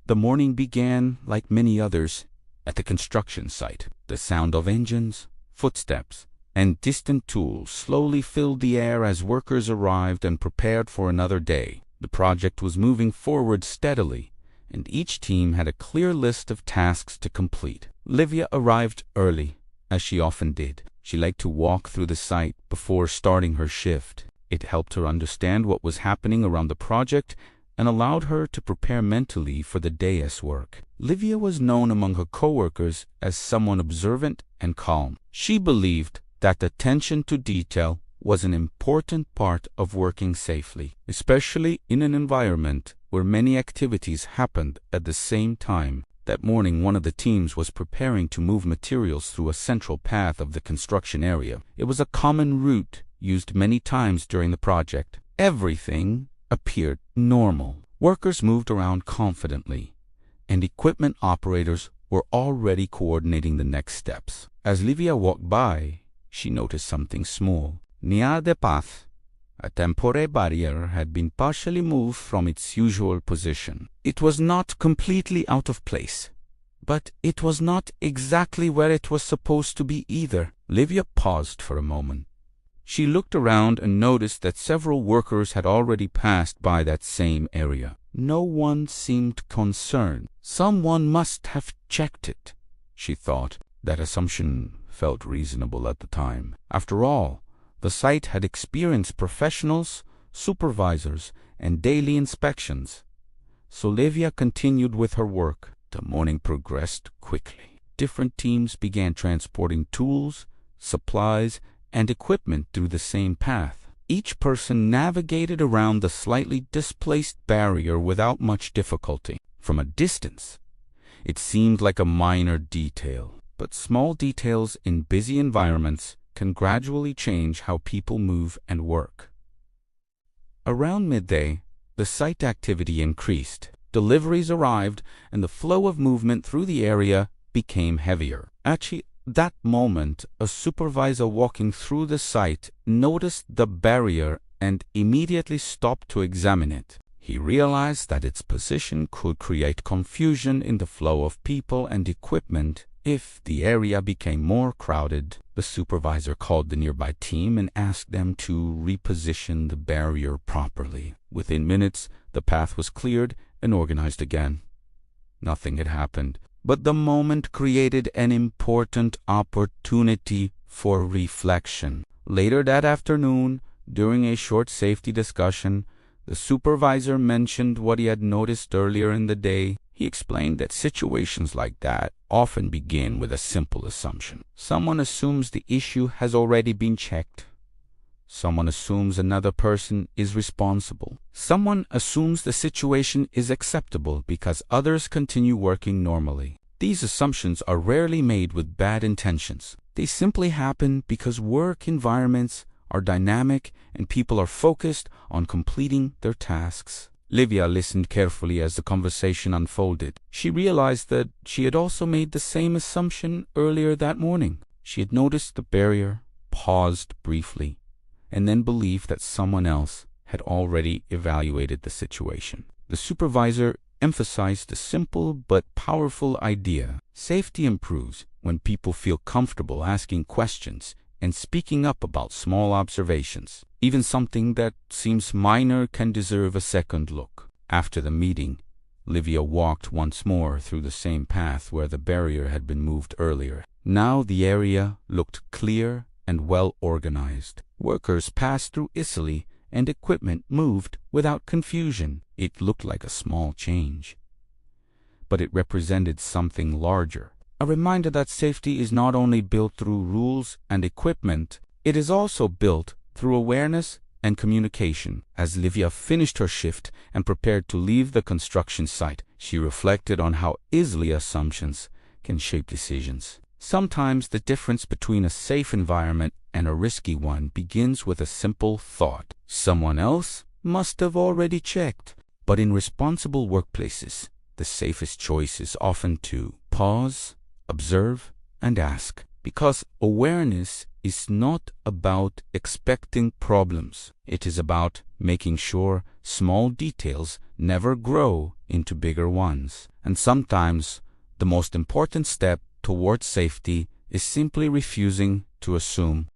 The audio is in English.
The morning began, like many others, at the construction site. The sound of engines, footsteps, and distant tools slowly filled the air as workers arrived and prepared for another day. The project was moving forward steadily, and each team had a clear list of tasks to complete. Lívia arrived early, as she often did. She liked to walk through the site before starting her shift. It helped her understand what was happening around the project and allowed her to prepare mentally for the day's work. Lívia was known among her coworkers as someone observant and calm. She believed that attention to detail was an important part of working safely, especially in an environment where many activities happened at the same time. That morning, one of the teams was preparing to move materials through a central path of the construction area. It was a common route used many times during the project. Everything appeared normal. Workers moved around confidently, and equipment operators were already coordinating the next steps. As Lívia walked by, she noticed something small. Near the path, a temporary barrier had been partially moved from its usual position. It was not completely out of place, but it was not exactly where it was supposed to be either. Lívia paused for a moment. She looked around and noticed that several workers had already passed by that same area. No one seemed concerned. Someone must have checked it, she thought. That assumption felt reasonable at the time. After all, the site had experienced professionals, supervisors, and daily inspections. So Lívia continued with her work. The morning progressed quickly. Different teams began transporting tools, supplies, and equipment through the same path. Each person navigated around the slightly displaced barrier without much difficulty. From a distance, it seemed like a minor detail, but small details in busy environments can gradually change how people move and work. Around midday, the site activity increased. Deliveries arrived, and the flow of movement through the area became heavier. At that moment, a supervisor walking through the site noticed the barrier and immediately stopped to examine it. He realized that its position could create confusion in the flow of people and equipment if the area became more crowded. The supervisor called the nearby team and asked them to reposition the barrier properly. Within minutes, the path was cleared and organized again. Nothing had happened, but the moment created an important opportunity for reflection. Later that afternoon, during a short safety discussion, the supervisor mentioned what he had noticed earlier in the day. He explained that situations like that often begin with a simple assumption. Someone assumes the issue has already been checked. Someone assumes another person is responsible. Someone assumes the situation is acceptable because others continue working normally. These assumptions are rarely made with bad intentions. They simply happen because work environments are dynamic and people are focused on completing their tasks. Lívia listened carefully as the conversation unfolded. She realized that she had also made the same assumption earlier that morning. She had noticed the barrier, paused briefly, and then believed that someone else had already evaluated the situation. The supervisor emphasized the simple but powerful idea. Safety improves when people feel comfortable asking questions and speaking up about small observations. Even something that seems minor can deserve a second look. After the meeting, Lívia walked once more through the same path where the barrier had been moved earlier. Now the area looked clear and well organized. Workers passed through easily and equipment moved without confusion. It looked like a small change, but it represented something larger. A reminder that safety is not only built through rules and equipment, it is also built through awareness and communication. As Lívia finished her shift and prepared to leave the construction site, she reflected on how easily assumptions can shape decisions. Sometimes the difference between a safe environment and a risky one begins with a simple thought. Someone else must have already checked. But in responsible workplaces, the safest choice is often to pause, observe, and ask. Because awareness is not about expecting problems. It is about making sure small details never grow into bigger ones. And sometimes the most important step towards safety is simply refusing to assume